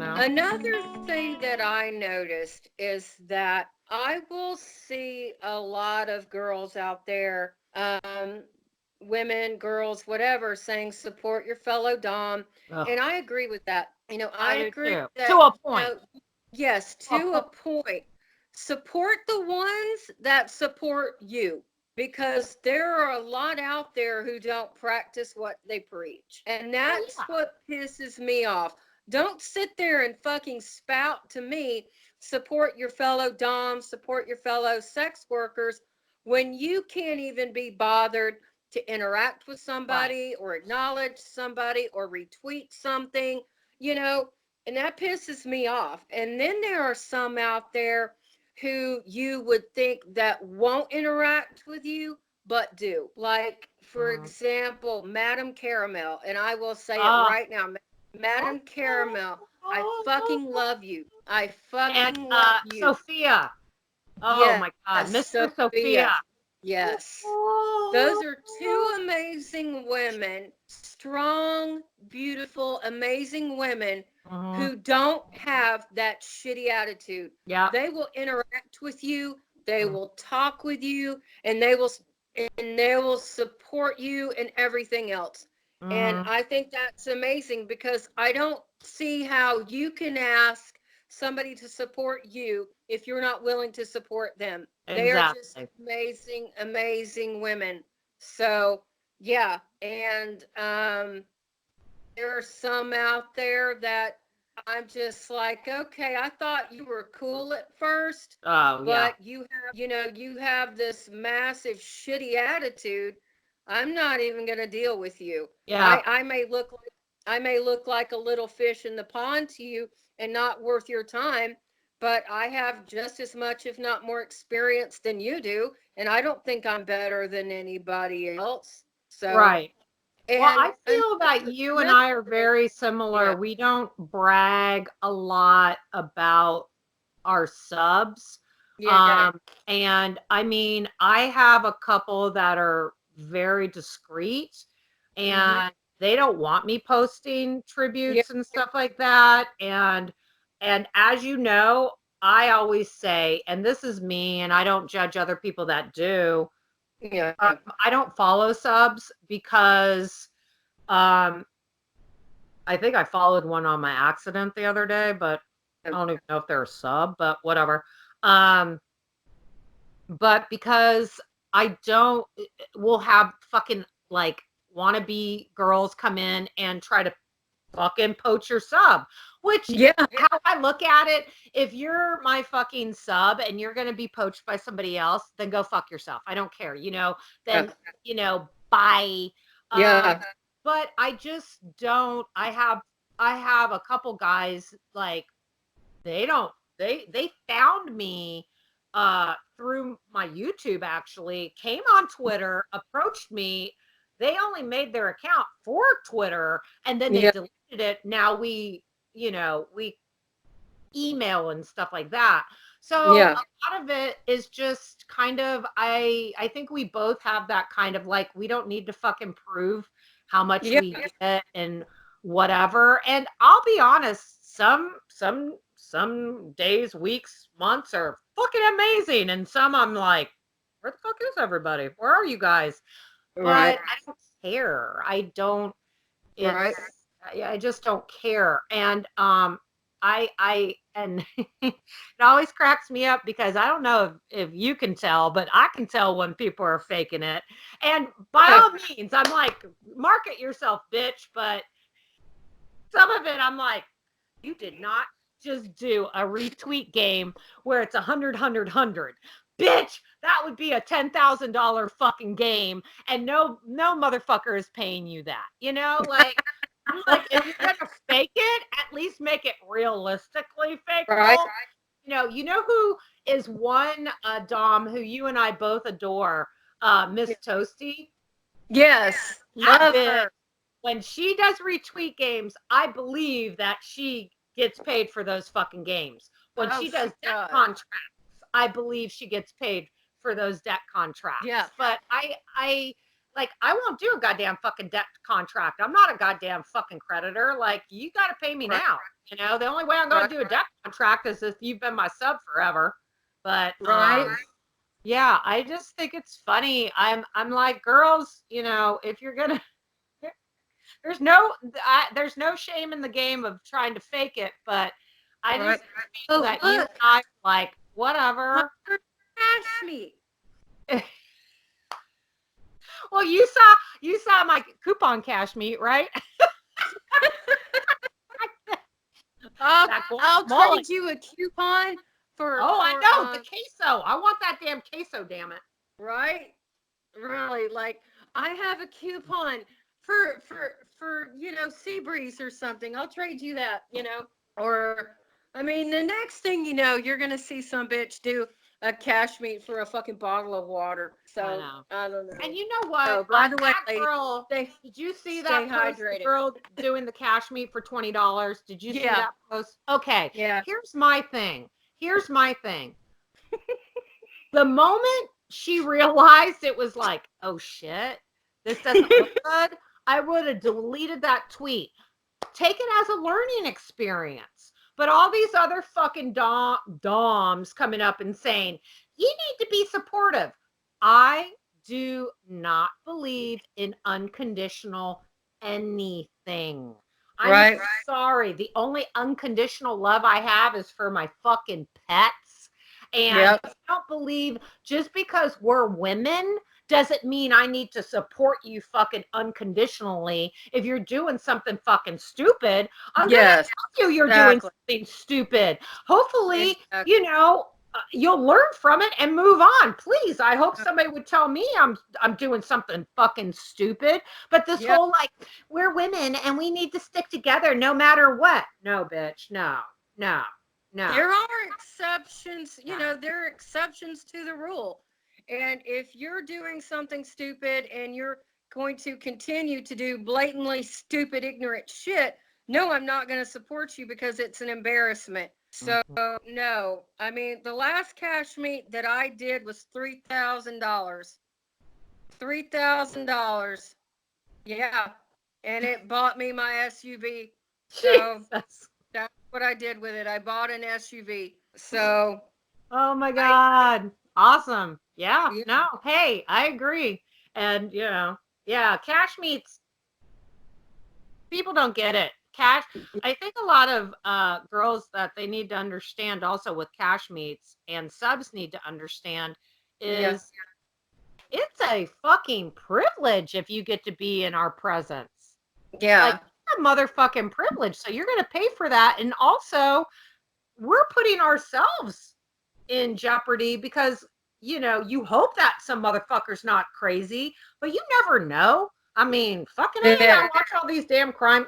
Another thing that I noticed is that I will see a lot of girls out there, women, girls, whatever, saying support your fellow Dom. Ugh, And I agree with that. I I do agree too. To that, a point. yes, To a to a point. point. Support the ones that support you, because there are a lot out there who don't practice what they preach. And Oh that's what pisses me off. Don't sit there and fucking spout to me, support your fellow Doms, support your fellow sex workers, when you can't even be bothered to interact with right. somebody or acknowledge somebody or retweet something, you know, and that pisses me off. And then there are some out there who you would think that won't interact with you, but do. Like, for Mm. example, Madame Caramel, and I will say it Uh, right now, Madame Caramel, I fucking love you. I and fucking love you. Sophia. Oh Yes, my God, Mr. Sophia. Sophia. Yes. Those are two amazing women, strong, beautiful, amazing women Mhm. who don't have that shitty attitude. Yep. They will interact with you, they Mm. will talk with you, and they will support you and everything else. And Mhm. I think that's amazing, because I don't see how you can ask somebody to support you if you're not willing to support them. They are just Exactly. amazing, amazing women. So, yeah. And there are some out there that I'm just like, okay, I thought you were cool at first, Oh yeah. but you have this massive shitty attitude. I'm not even going to deal with you. Yeah. I may look like a little fish in the pond to you and not worth your time, but I have just as much, if not more, experience than you do, and I don't think I'm better than anybody else. So, Right. Well, and I feel that you and another I are thing, very similar. yeah, We don't brag a lot about our subs. yeah, Um, and I mean, I have a couple that are very discreet hmm, and they don't want me posting yeah, tributes and stuff like that. And as you know, I always say, and this is me, and I don't judge other people that do. yeah, I don't follow subs because um, I think I followed one on my accident the other day, but I don't even know if they're a sub, but whatever. Um, but because I don't, we'll have fucking like wannabe girls come in and try to fucking poach your sub, which yeah, how I look at it, if you're my fucking sub and you're going to be poached by somebody else, then go fuck yourself. I don't care, then, bye. Um, yeah, but I just don't, I have a couple guys like they don't they found me through my YouTube actually, came on Twitter, approached me. They only made their account for Twitter and then they yeah, deleted it. Now we email and stuff like that. So yeah, a lot of it is just kind of I think we both have that kind of like we don't need to fucking prove how much yeah, we get and whatever. And I'll be honest, some days, weeks, months are fucking amazing and some I'm like where the fuck is everybody? Where are you guys? right, But I don't care. I don't right, I just don't care. And I and it always cracks me up because I don't know if you can tell, but I can tell when people are faking it. And by yeah, all means, I'm like, market yourself, bitch. But some of it, I'm like, you did not just do a retweet game where it's 100, 100, 100. Bitch, that would be a $10,000 fucking game, and no motherfucker is paying you that. Like I'm like, if you're gonna fake it, at least make it realistically right, fakeable. Who is one Dom who you and I both adore, Miss Toasty. yes, That love bitch, her. when she does retweet games, I believe that she gets paid for those fucking games. When Oh, she does she debt does. contracts, I believe she gets paid for those debt Yeah, contracts. But I like, I won't do a goddamn fucking debt contract. I'm not a goddamn fucking creditor. Like, you got to pay me Right. now. You know, the only way I'm going Right. to do a debt contract is if you've been my sub forever. But Right. yeah, I just think it's funny. I'm like, girls, you know, if you're gonna, there's no shame in the game of trying to fake it, but I Right. just feel Oh, that you and look, I like whatever. cash me. Well, you saw my coupon cash meet, right? I'll That I'll mullet. trade you a coupon Oh, I for know the queso. I want that damn queso. Damn it! right. Really, like I have a coupon for sea breeze or something. I'll trade you that, or I mean, the next thing you know, you're gonna see some bitch do a cash meet for a fucking bottle of water. I So know. I don't know. And you know what? Oh, by the way, That lady, girl. stay Did you see stay that post? The hydrated. girl doing the cash meet for $20. Did you see Yeah, that post? Okay. yeah, Here's my thing. Here's my thing. The moment she realized it was like, oh shit, this doesn't look good, I would have deleted that tweet. Take it as a learning experience. But all these other fucking doms coming up and saying, you need to be supportive. I do not believe in unconditional anything. I'm right. sorry. The only unconditional love I have is for my fucking pets. And Yep. I don't believe just because we're women doesn't mean I need to support you fucking unconditionally. If you're doing something fucking stupid, I'm going to Yes. tell you you're doing Exactly. something stupid. Hopefully, Exactly. you know, you'll learn from it and move on. Please, I hope somebody would tell me I'm doing something fucking stupid. But this Yep. whole like we're women and we need to stick together no matter what. No, bitch. No. No. No. There are exceptions, No. there are exceptions to the rule. And if you're doing something stupid and you're going to continue to do blatantly stupid, ignorant shit, no, I'm not going to support you because it's an embarrassment. So, Mhm. no, I mean, the last cash meet that I did was $3,000. $3,000. Yeah. And it bought me my SUV. So Jesus. that's what I did with it. I bought an SUV. So Oh my I, God. Awesome. Yeah. yeah, No. Hey, I agree. And you know, yeah, cash meets people don't get it. Cash I think a lot of girls that they need to understand also with cash meets and subs need to understand yeah, is it's a fucking privilege if you get to be in our presence. Like yeah, it's a motherfucking privilege. So you're gonna pay for that. And also we're putting ourselves in jeopardy because you hope that some motherfucker's not crazy, but you never know. I mean, fucking A, yeah. I watch all these damn crime.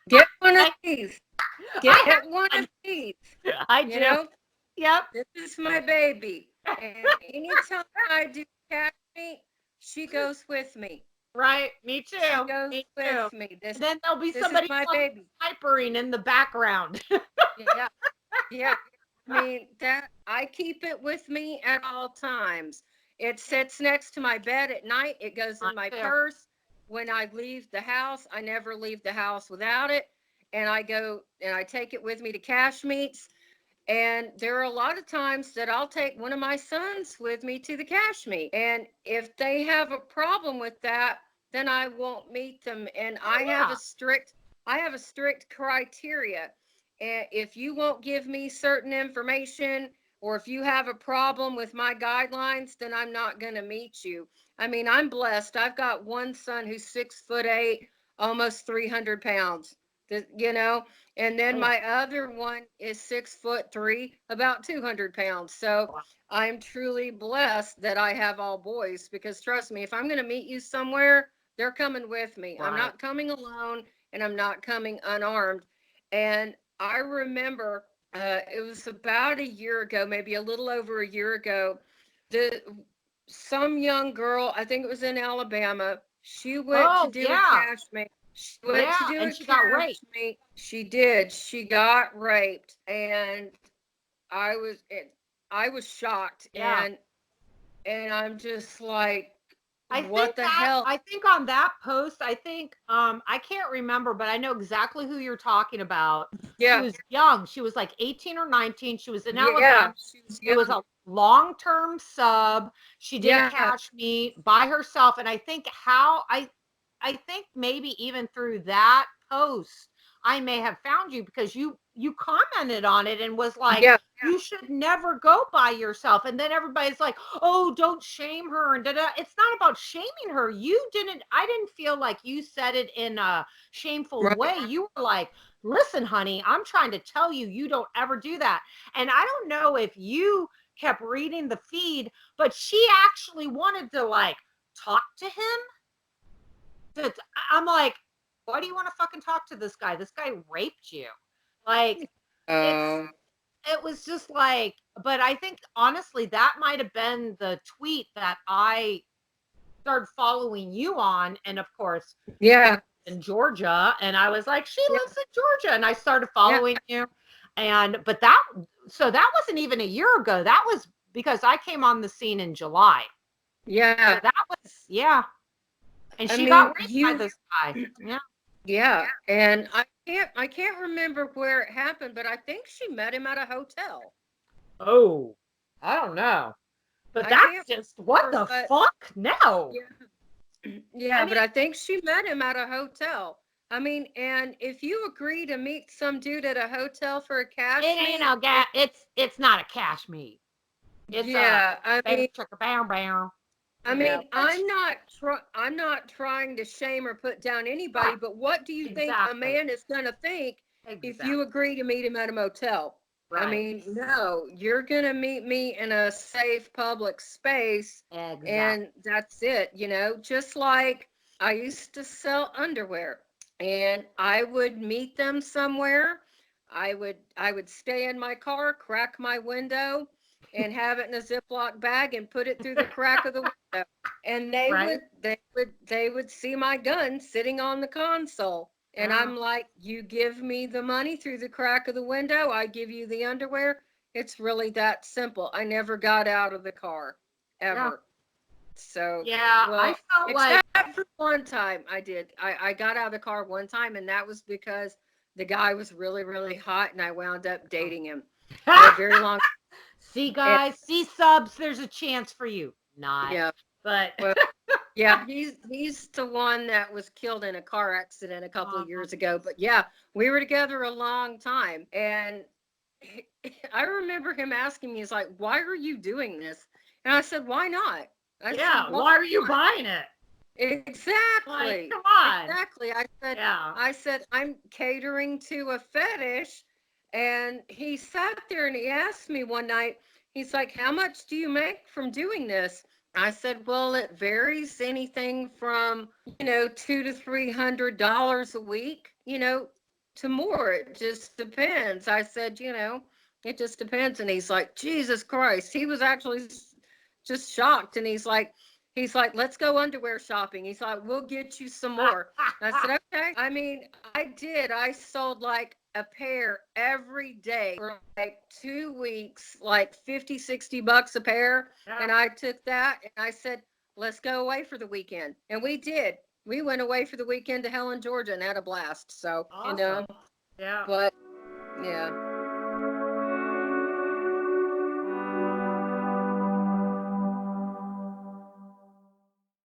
Get one of I, these. I Get one have of these. one. I You do. know, Yep. this is my baby. And anytime I do cash meet, she goes with me. Right. Me She too. goes Me too. with me. This And then there'll be this is somebody my fucking baby. snipering in the background. Yeah. Yeah. I mean, that I keep it with me at all times. It sits next to my bed at night. It goes Mine in my too. purse. When I leave the house, I never leave the house without it. And I go and I take it with me to cash meets. And there are a lot of times that I'll take one of my sons with me to the cash meet. And if they have a problem with that, then I won't meet them. And Oh yeah. I have a strict criteria. And if you won't give me certain information or if you have a problem with my guidelines, then I'm not going to meet you. I mean, I'm blessed. I've got one son who's 6'8", almost 300 pounds. You know, and Oh then yeah. my other one is 6'3", about 200 pounds. So Wow. I'm truly blessed that I have all boys because trust me, if I'm going to meet you somewhere, they're coming with me. I'm Right. not coming alone and I'm not coming unarmed. And I remember it was about a year ago, maybe a little over a year ago, the some young girl, I think it was in Alabama, she went to Oh do a yeah. cash meet. She went Yeah. to do And a she got cash raped. meet. She did. She got raped, and I was I was shocked, Yeah. and I'm just like, what the hell? I think on that post, I think I can't remember, but I know exactly who you're talking about. She Yeah. was young. She was like 18 or 19. She was in Yeah. Alabama. She was It was young. a long-term sub. She did a Yeah. cash meet by herself. And I think I think maybe even through that post, I may have found you because you commented on it and was like, Yeah. you should never go by yourself. And then everybody's like, oh, don't shame her. And da-da. It's not about shaming her. I didn't feel like you said it in a shameful Right. way. You were like, listen, honey, I'm trying to tell you, you don't ever do that. And I don't know if you kept reading the feed, but she actually wanted to like talk to him. I'm like, why do you want to fucking talk to this guy? This guy raped you. Like, Oh. it was just like, but I think honestly, that might have been the tweet that I started following you on. And of course, Yeah. in Georgia. And I was like, she Yeah. lives in Georgia. And I started Yeah. following you. But so that wasn't even a year ago. That was because I came on the scene in July. Yeah. So that was, yeah. And I she got mean, raped by this guy. Yeah. yeah. And I can't remember where it happened, but I think she met him at a hotel. Oh, I don't know. But I that's can't just what remember, the but fuck? No. yeah. I Yeah, mean, but I think she met him at a hotel. I mean, and if you agree to meet some dude at a hotel for a it cash ain't meet, no gas. It's not a cash meet. It's a yeah, I bam mean, chicka bam bam. I You know, mean, which I'm not trying to shame or put down anybody, right, but what do you think a exactly, man is going to think if you exactly, agree to meet him at a motel? I right, mean, no, you're going to meet me in a safe public space exactly. and that's it, just like I used to sell underwear and I would meet them somewhere. I would stay in my car, crack my window and have it in a Ziploc bag and put it through the crack of the window. And they Right? would they would see my gun sitting on the console. And Yeah, I'm like, you give me the money through the crack of the window, I give you the underwear. It's really that simple. I never got out of the car yeah, ever. So, yeah. I well, felt like except for one time I did. I got out of the car one time, and that was because the guy was really, really hot, and I wound up dating him for a very long see, time. guys, see subs. There's a chance for you. Not, Yeah. but Well, yeah, he's the one that was killed in a car accident a couple of um, years ago. But yeah, we were together a long time, and I remember him asking me, "He's like, why are you doing this?" And I said, "Why not?" I said, yeah. "Why Why are you not?" buying it? Like, Exactly. come on. Exactly. Yeah. I said, I'm catering to a fetish. And he sat there and he asked me one night, he's like, how much do you make from doing this? I said, well, it varies anything from, $200 to $300 a week, to more. It just depends. I said, it just depends. And he's like, Jesus Christ. He was actually just shocked. And he's like, let's go underwear shopping. He's like, we'll get you some more. And I said, okay. I mean, I did. I sold like a pair every day for like 2 weeks, like 50, $60 a pair. Yeah. And I took that and I said, let's go away for the weekend. And we did. We went away for the weekend to Helen, Georgia and had a blast. So, Awesome. Yeah. but yeah.